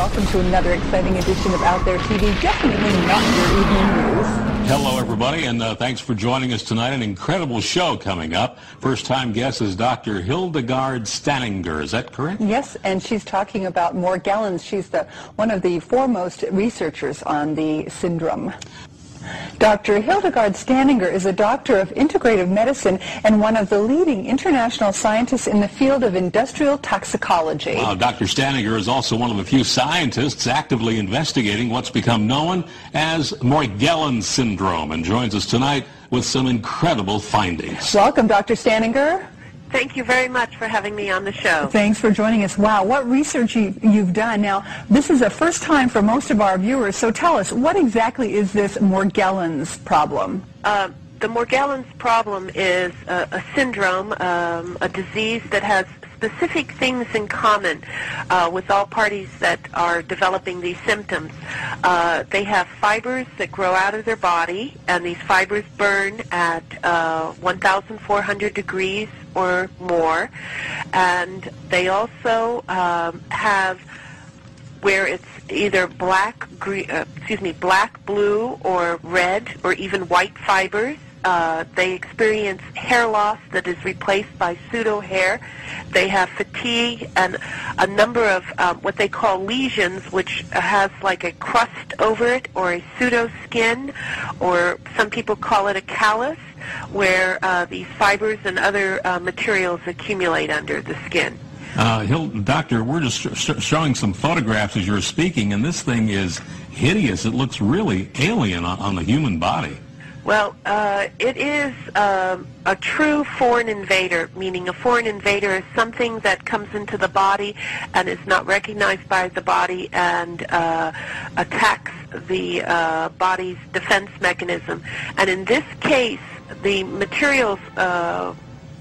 welcome to another exciting edition of Out There TV. Definitely not your evening news. Hello, everybody, and thanks for joining us tonight. An incredible show coming up. First-time guest is Dr. Hildegard Staninger. Is that correct? Yes, and she's talking about Morgellons. She's one of the foremost researchers on the syndrome. Dr. Hildegard Staninger is a doctor of integrative medicine and one of the leading international scientists in the field of industrial toxicology. Wow, Dr. Staninger is also one of the few scientists actively investigating what's become known as Morgellons syndrome, and joins us tonight with some incredible findings. Welcome, Dr. Staninger. Thank you very much for having me on the show. Thanks for joining us. Wow, what research you've done. Now, this is a first time for most of our viewers, so tell us, what exactly is this Morgellons problem? The Morgellons problem is a syndrome, a disease that has specific things in common with all parties that are developing these symptoms. They have fibers that grow out of their body, and these fibers burn at 1,400 degrees or more, and they also have where it's either black, blue, or red, or even white fibers. They experience hair loss that is replaced by pseudo hair. They have fatigue and a number of what they call lesions, which has like a crust over it, or a pseudo skin, or some people call it a callus, where these fibers and other materials accumulate under the skin. Doctor, we're just showing some photographs as you're speaking, and this thing is hideous. It looks really alien on the human body. Well, it is a true foreign invader, meaning a foreign invader is something that comes into the body and is not recognized by the body and attacks the body's defense mechanism. And in this case, the materials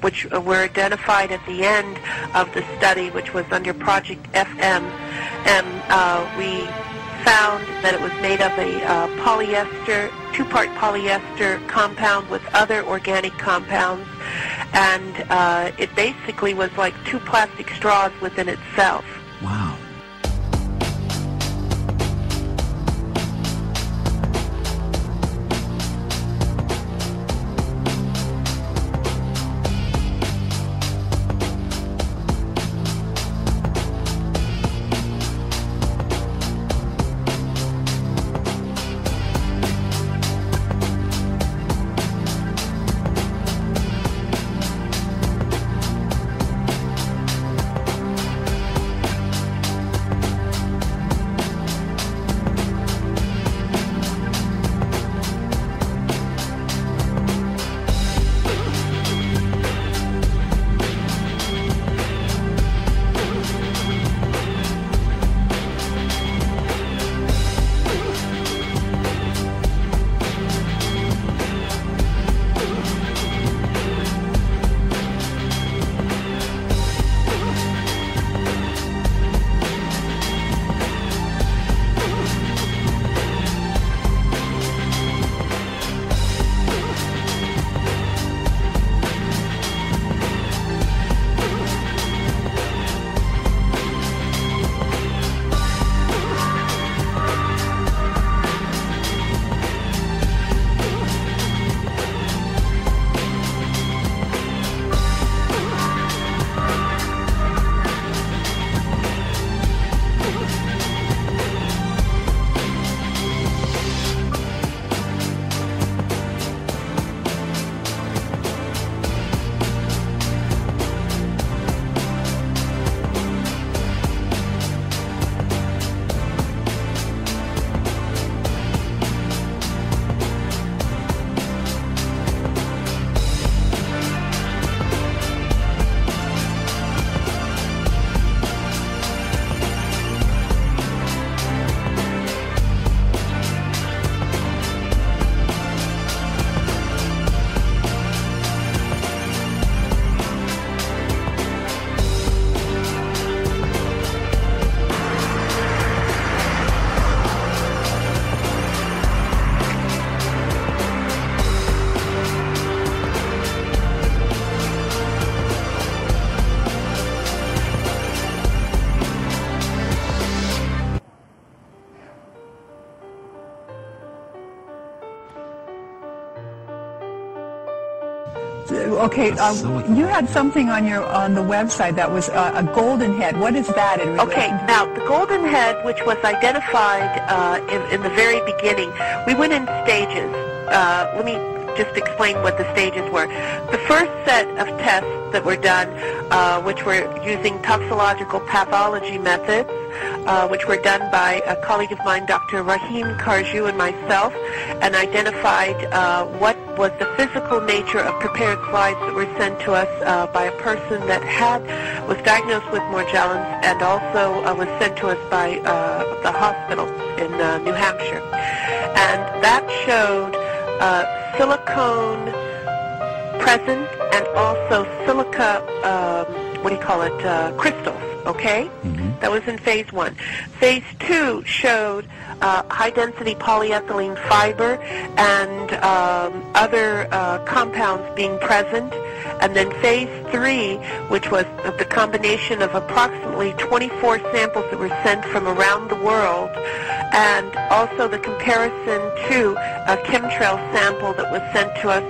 which were identified at the end of the study, which was under Project FM, we found that it was made of a polyester, two-part polyester compound with other organic compounds, and it basically was like two plastic straws within itself. Wow. Okay, you had something on the website that was a golden head. What is that in relation Okay, to? now the golden head, which was identified in the very beginning, we went in stages. Let me just explain what the stages were. The first set of tests that were done, which were using toxicological pathology methods, which were done by a colleague of mine, Dr. Rahim Karju, and myself, and identified what was the physical nature of prepared slides that were sent to us by a person that was diagnosed with Morgellons and also was sent to us by the hospital in New Hampshire. And that showed silicone present and also silica, crystals, okay? Mm-hmm. That was in phase 1. Phase 2 showed high-density polyethylene fiber and other compounds being present. And then phase 3, which was the combination of approximately 24 samples that were sent from around the world, and also the comparison to a chemtrail sample that was sent to us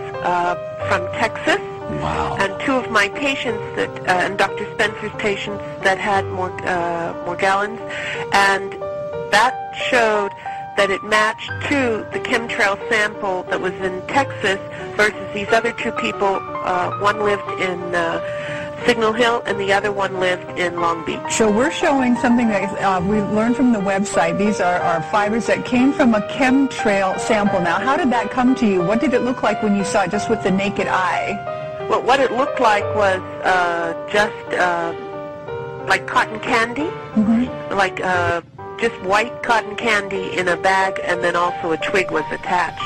from Texas. Wow. And 2 of my patients and Dr. Spencer's patients that had Morgellons, and that showed that it matched to the chemtrail sample that was in Texas versus these other 2 people. One lived in Signal Hill and the other one lived in Long Beach. So we're showing something that we learned from the website. These are fibers that came from a chemtrail sample. Now, how did that come to you? What did it look like when you saw it just with the naked eye? Well, what it looked like was just like cotton candy, mm-hmm. like just white cotton candy in a bag, and then also a twig was attached.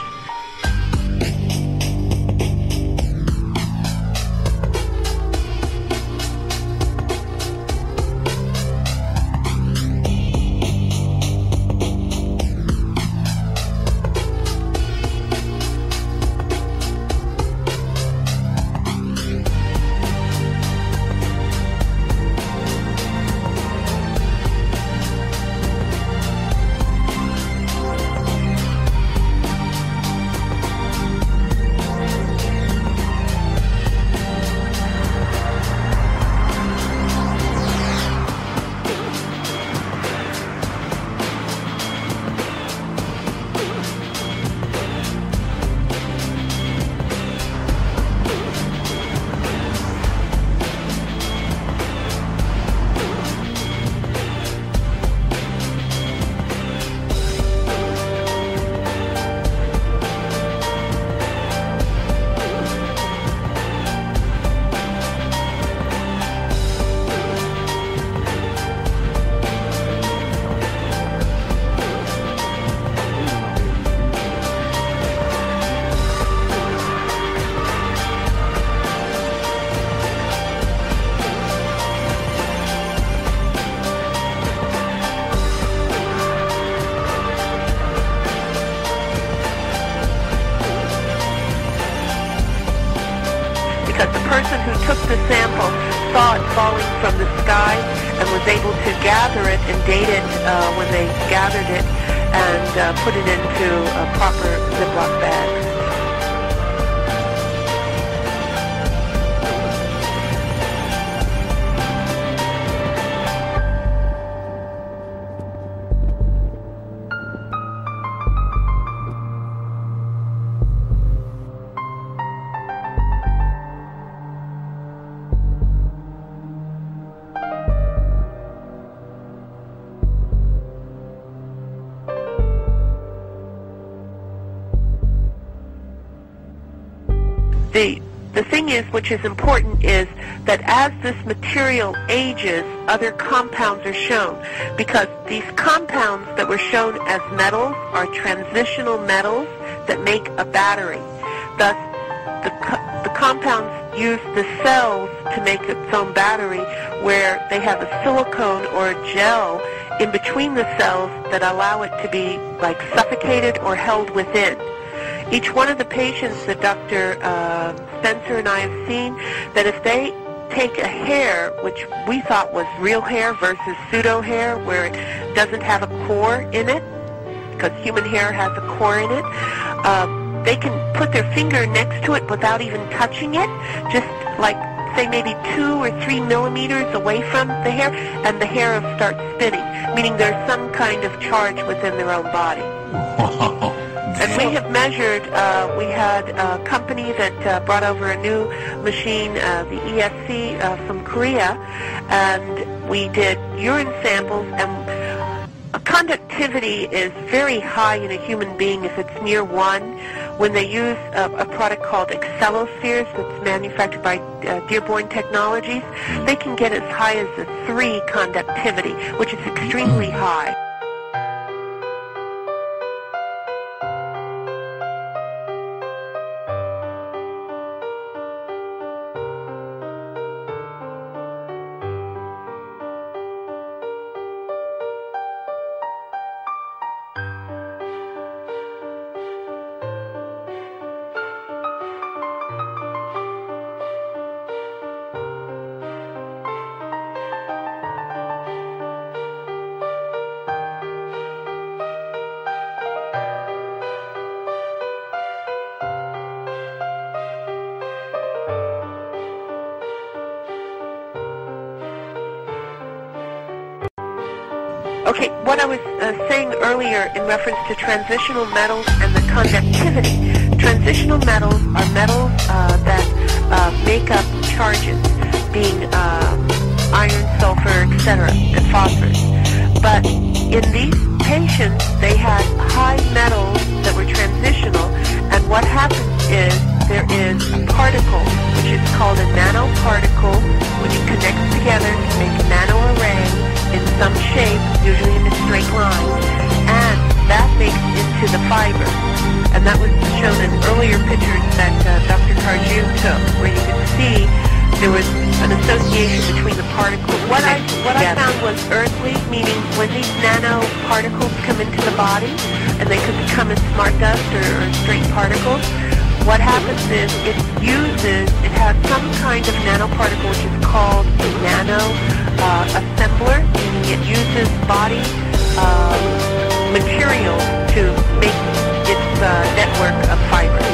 Because the person who took the sample saw it falling from the sky and was able to gather it and date it when they gathered it and put it into proper Ziploc bags. The thing is, which is important, is that as this material ages, other compounds are shown, because these compounds that were shown as metals are transitional metals that make a battery. Thus, the compounds use the cells to make its own battery, where they have a silicone or a gel in between the cells that allow it to be like suffocated or held within. Each one of the patients that Dr. Spencer and I have seen, that if they take a hair, which we thought was real hair versus pseudo hair, where it doesn't have a core in it, because human hair has a core in it, they can put their finger next to it without even touching it, just like, say, maybe 2 or 3 millimeters away from the hair, and the hair will start spinning, meaning there's some kind of charge within their own body. Wow. And we have measured, we had a company that brought over a new machine, the ESC from Korea, and we did urine samples, and conductivity is very high in a human being if it's near 1. When they use a product called Excelospheres that's manufactured by Dearborn Technologies, they can get as high as a 3 conductivity, which is extremely high. Okay, what I was saying earlier in reference to transitional metals and the conductivity. Transitional metals are metals that make up charges, being iron, sulfur, etc., and phosphorus. But in these patients, they had high metals that were transitional, and what happens is there is a particle, which is called a nanoparticle, which connects together to make a nanoarray in some shape, usually in a straight line, and that makes into the fiber. And that was shown in earlier pictures that Dr. Cardew took, where you could see there was an association between the particles. What I found was earthly, meaning when these nanoparticles come into the body, and they could become as smart dust or straight particles, what happens is it has some kind of nanoparticle which is called a nano assembler. It uses body material to make its network of fibers.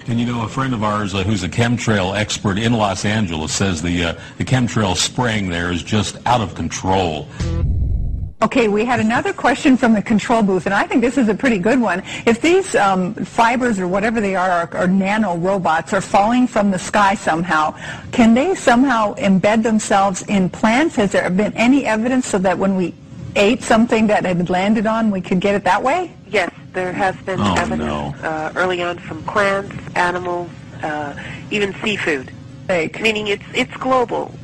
And you know, a friend of ours who's a chemtrail expert in Los Angeles says the chemtrail spraying there is just out of control. Okay, we had another question from the control booth, and I think this is a pretty good one. If these fibers or whatever they are nano robots are falling from the sky somehow, can they somehow embed themselves in plants? Has there been any evidence so that when we ate something that had landed on, we could get it that way? Yes, there has been evidence early on from plants, animals, even seafood. Meaning it's global.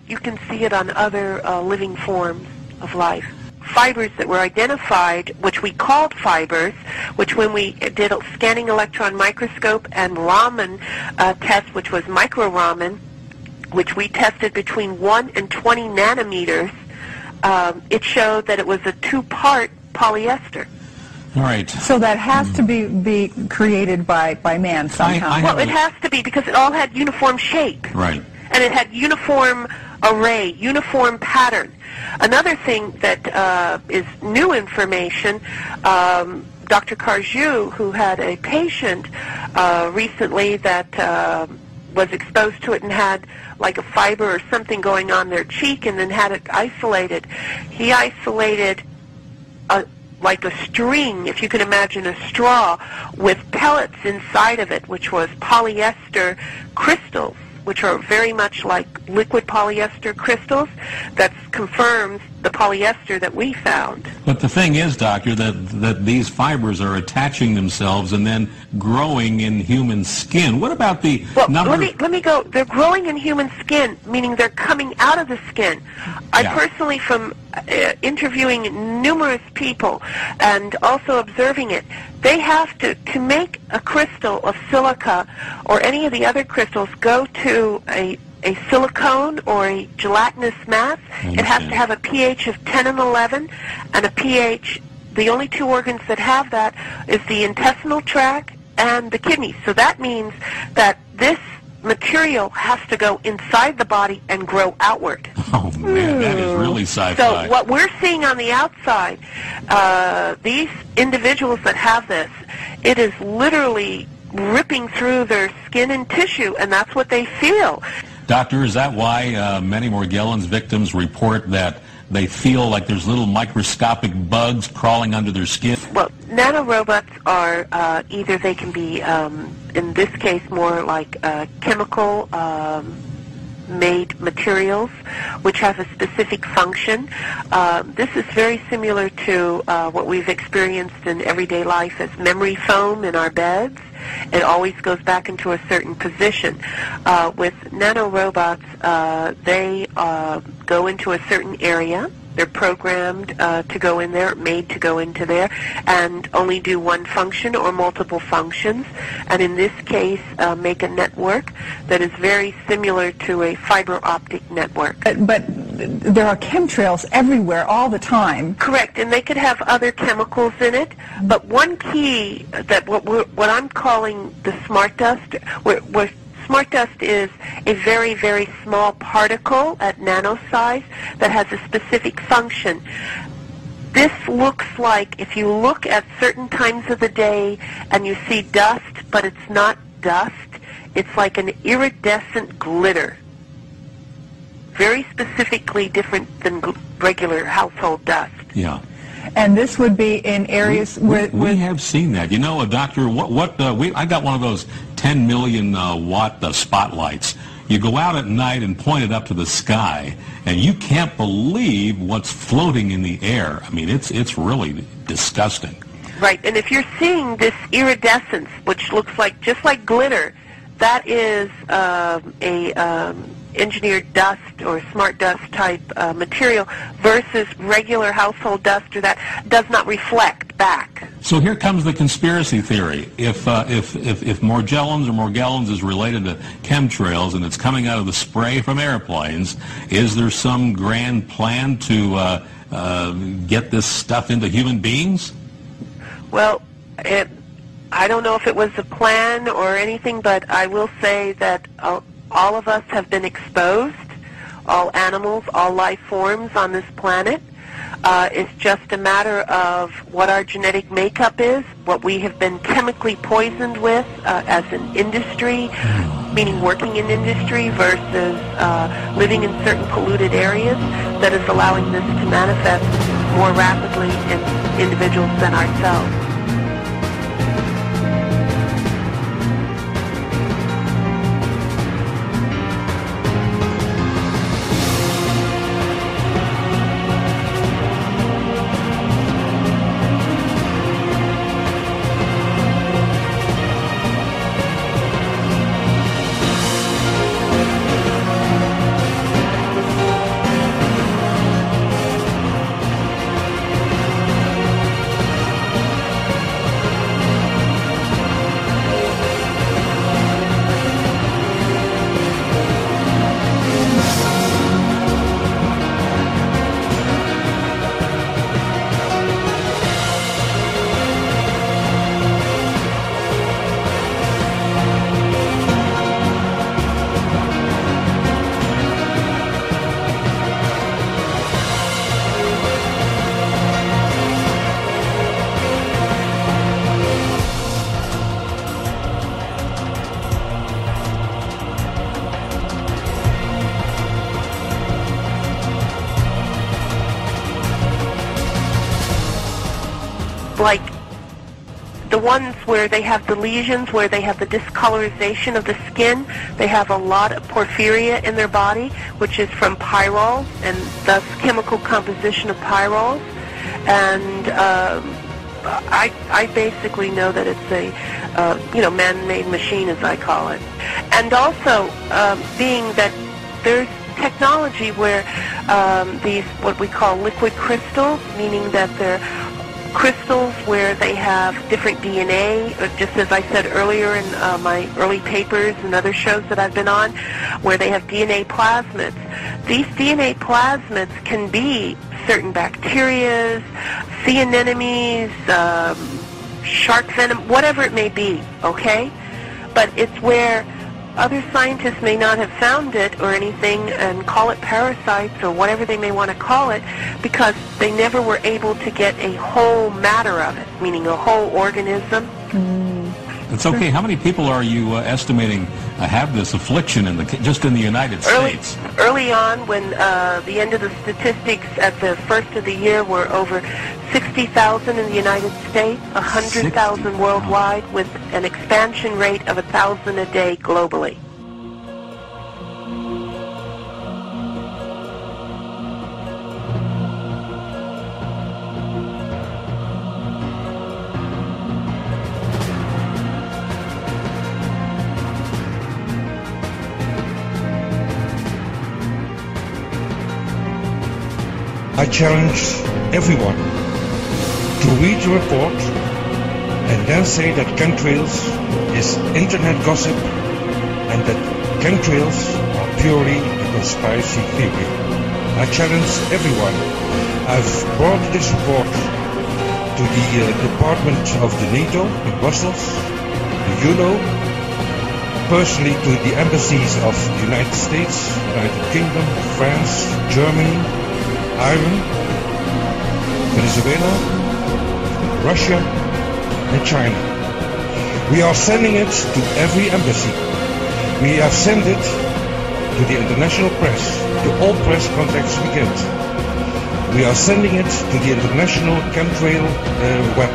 You can see it on other living forms of life. Fibers that were identified, which we called fibers, which when we did a scanning electron microscope and Raman test, which was micro Raman, which we tested between 1 and 20 nanometers, it showed that it was a 2-part polyester. Right. So that has to be created by man somehow. Well, it has to be because it all had uniform shape. Right. and it had uniform array, uniform pattern. Another thing that is new information, Dr. Carjou, who had a patient recently that was exposed to it and had like a fiber or something going on their cheek and then had it isolated. He isolated like a string, if you can imagine a straw, with pellets inside of it, which was polyester crystals, which are very much like liquid polyester crystals. That confirms the polyester that we found. But the thing is, doctor, that these fibers are attaching themselves and then growing in human skin. What about the number? Let me go. They're growing in human skin, meaning they're coming out of the skin. I personally, from interviewing numerous people and also observing it, they have to make a crystal of silica or any of the other crystals go to a silicone or a gelatinous mass. It has to have a pH of 10 and 11, and a pH, the only two organs that have that is the intestinal tract and the kidneys. So that means that this material has to go inside the body and grow outward. Oh, man, that is really sci-fi. So what we're seeing on the outside, these individuals that have this, it is literally ripping through their skin and tissue, and that's what they feel. Doctor, is that why many Morgellons victims report that they feel like there's little microscopic bugs crawling under their skin? Well, nanorobots are either they can be, in this case, more like chemical made materials which have a specific function. This is very similar to what we've experienced in everyday life as memory foam in our beds. It always goes back into a certain position. With nanorobots, they go into a certain area. They're programmed to go in there, made to go into there, and only do one function or multiple functions. And in this case, make a network that is very similar to a fiber optic network. But there are chemtrails everywhere all the time. Correct, and they could have other chemicals in it. But one key that what I'm calling the smart dust, where smart dust is a very, very small particle at nano size that has a specific function. This looks like, if you look at certain times of the day and you see dust, but it's not dust, it's like an iridescent glitter. Very specifically different than regular household dust. Yeah. And this would be in areas where we have seen that. You know, doctor, I got one of those 10 million watt spotlights. You go out at night and point it up to the sky, and you can't believe what's floating in the air. I mean, it's really disgusting. Right, and if you're seeing this iridescence, which looks like just like glitter, that is engineered dust or smart dust type material versus regular household dust, or that does not reflect back. So here comes the conspiracy theory. If Morgellons is related to chemtrails and it's coming out of the spray from airplanes, is there some grand plan to get this stuff into human beings? Well, I don't know if it was a plan or anything, but I will say that all of us have been exposed, all animals, all life forms on this planet. It's just a matter of what our genetic makeup is, what we have been chemically poisoned with as an industry, meaning working in industry versus living in certain polluted areas, that is allowing this to manifest more rapidly in individuals than ourselves. like the ones where they have the lesions, where they have the discolorization of the skin, they have a lot of porphyria in their body, which is from pyrols, and thus chemical composition of pyrols. And I basically know that it's a man-made machine, as I call it. And also, being that there's technology where these, what we call liquid crystals, meaning that they're crystals where they have different DNA, just as I said earlier in my early papers and other shows that I've been on, where they have DNA plasmids. These DNA plasmids can be certain bacteria, sea anemones, shark venom, whatever it may be, okay? But it's where other scientists may not have found it or anything and call it parasites or whatever they may want to call it, because they never were able to get a whole matter of it, meaning a whole organism. It's okay. How many people are you estimating have this affliction just in the United States? Early on, when the end of the statistics at the first of the year were over 60,000 in the United States, 100,000 worldwide, with an expansion rate of 1,000 a day globally. I challenge everyone to read the report and then say that chemtrails is internet gossip and that chemtrails are purely a conspiracy theory. I challenge everyone. I've brought this report to the Department of the NATO in Brussels, the UNO, personally to the embassies of the United States, United Kingdom, France, Germany, Iran, Venezuela, Russia, and China. We are sending it to every embassy. We have sent it to the international press, to all press contacts we get. We are sending it to the international chemtrail web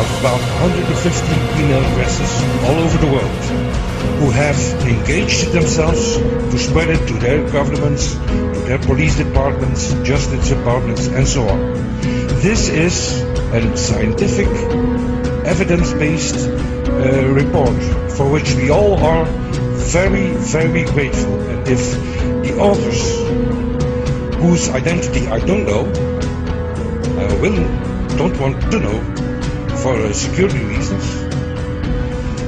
of about 150 email addresses all over the world, who have engaged themselves to spread it to their governments, to their police departments, justice departments, and so on. This is a scientific, evidence-based report for which we all are very, very grateful. And if the authors, whose identity I don't know, don't want to know for security reasons,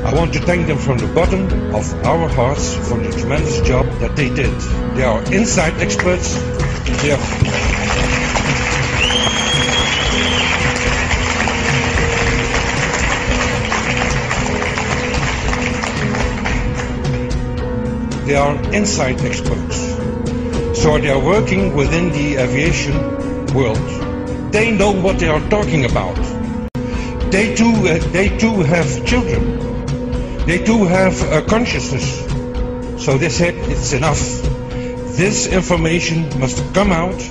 I want to thank them from the bottom of our hearts for the tremendous job that they did. They are inside experts. They are inside experts. So they are working within the aviation world. They know what they are talking about. They too have children. They too have a consciousness. So they said it's enough. This information must come out,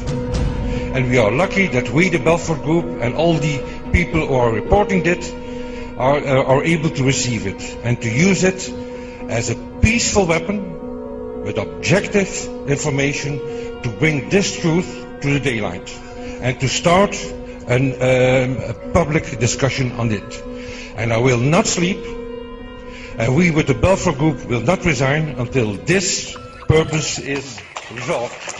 and we are lucky that we, the Belfort Group, and all the people who are reporting it are able to receive it and to use it as a peaceful weapon with objective information to bring this truth to the daylight and to start a public discussion on it. And I will not sleep, and we with the Belfort Group will not resign until this purpose is resolved.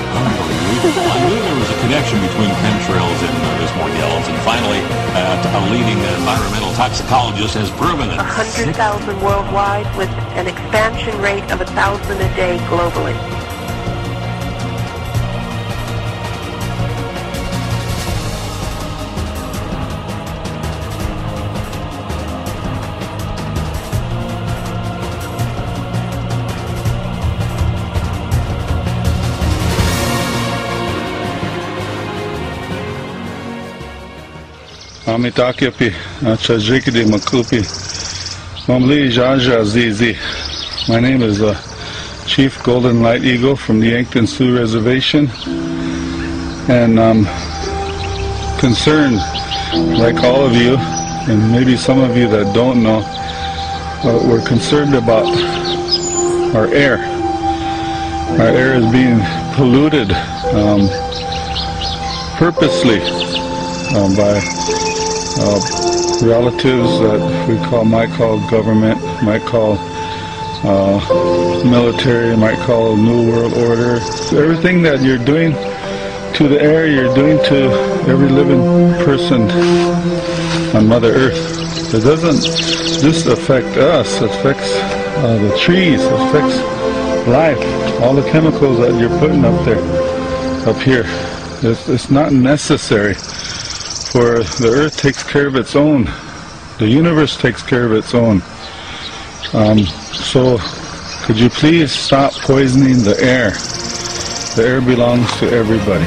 Unbelievable. I knew there was a connection between chemtrails and there's more gallons. And finally, a leading environmental toxicologist has proven it. 100,000 worldwide with an expansion rate of 1,000 a day globally. Amitakiapi, Chajikidi Makupi, Mamli Jaja Zizi. My name is Chief Golden Light Eagle from the Yankton Sioux Reservation, and I'm concerned, like all of you, and maybe some of you that don't know, we're concerned about our air. Our air is being polluted purposely by relatives that might call government, might call military, might call New World Order. Everything that you're doing to the air, you're doing to every living person on Mother Earth. It doesn't just affect us, it affects the trees, it affects life, all the chemicals that you're putting up there, up here. It's not necessary. For the earth takes care of its own. The universe takes care of its own. So could you please stop poisoning the air? The air belongs to everybody.